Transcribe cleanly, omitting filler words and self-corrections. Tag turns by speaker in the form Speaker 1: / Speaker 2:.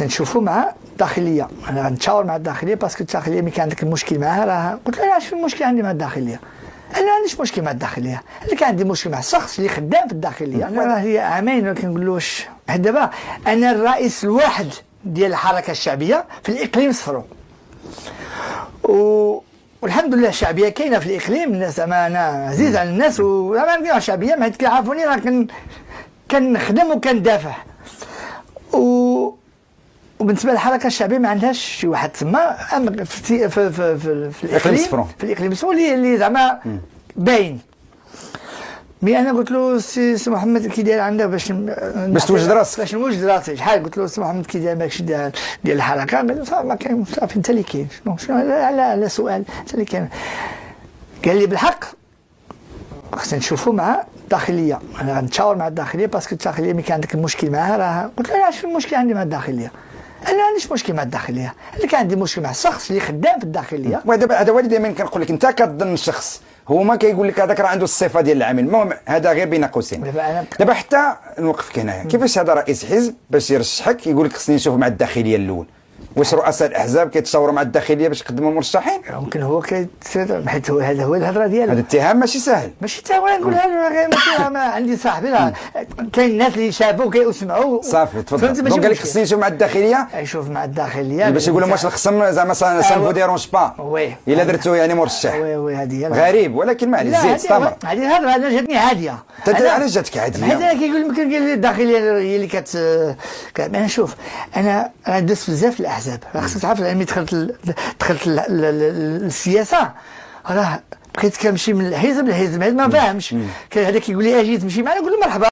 Speaker 1: خصنا نشوفوا مع الداخليه. انا غنتشاور مع الداخليه باسكو الداخليه ملي كان عندك المشكل معاها راه قلت لها علاش في المشكل عندي مع الداخليه؟ انا ما عنديش مشكل مع الداخليه، انا كان عندي مشكل مع الشخص اللي خدام في الداخليه. انا راه هي عامين ما كنقولوش دابا انا الرئيس الواحد ديال الحركه الشعبيه في الاقليم صفرو، والحمد لله الشعبيه كاينه في الاقليم. الناس انا عزيز على الناس وما نقولها شعبيه ما كيعرفوني راه كنخدم وكندافع. وبالنسبه للحركه الشعبيه ما عندهاش شي واحد تما في الاقليم في الاقليم السوري اللي زعما باين. مي انا قلت له سي محمد كي داير عندك باش
Speaker 2: توجد راسك،
Speaker 1: باش نوجد راسي شحال. قلت له سي محمد كي داير ماكش ديال الحركه. قال لي صافي ما كاين، صافي انت اللي كاين. شنو على سؤال انت اللي كاين. قال لي بالحق خصنا نشوفوا مع الداخليه. انا غنتشاور مع الداخليه باسكو الداخليه ملي كان عندك المشكل معاها راه قلت لها علاش في المشكل عندي مع الداخليه؟ انا ما عنديش مشكل مع الداخليه، انا كان عندي مشكل مع الشخص اللي خدام في الداخليه.
Speaker 2: ودابا هذا هو اللي دائما كنقول لك، انت كتظن الشخص هو ما كيقول لك هذاك راه عنده الصفه ديال العامل. المهم هذا غير بين قوسين. دابا حتى نوقفك هنايا، كيفاش هذا رئيس حزب باش يرشحك يقول لك خصني نشوف مع الداخليه الاول؟ واش رؤساء الاحزاب كيتشاوروا مع الداخليه باش يقدموا مرشحين؟
Speaker 1: ممكن هو حيت هذا هو الهضره ديالو.
Speaker 2: هذا اتهام ماشي سهل.
Speaker 1: ماشي حتى هو نقول غير ما عندي صاحبي راه كاين الناس اللي شافوا وكيسمعوا.
Speaker 2: صافي تفضل. دونك قال لك خصني نشوف مع الداخليه.
Speaker 1: يشوف مع الداخليه
Speaker 2: باش يقول لهم واش الخصم زعما سان فو ديرونج با الا درتو يعني مرشح.
Speaker 1: وي هذه
Speaker 2: غريب، ولكن معليش زيد استمر.
Speaker 1: هذه الهضره انا جاتني عاديه.
Speaker 2: علاش جاتك عاديه؟
Speaker 1: حيت انا كيقول لك الداخليه هي اللي انا شوف انا درت بزاف في الاحزاب. خصك تعرف لاني دخلت السياسه راه بقيت كنمشي من الحزب لحزب ما فاهمش. كان هذا كيقول لي اجي تمشي معنا نقول له مرحبا.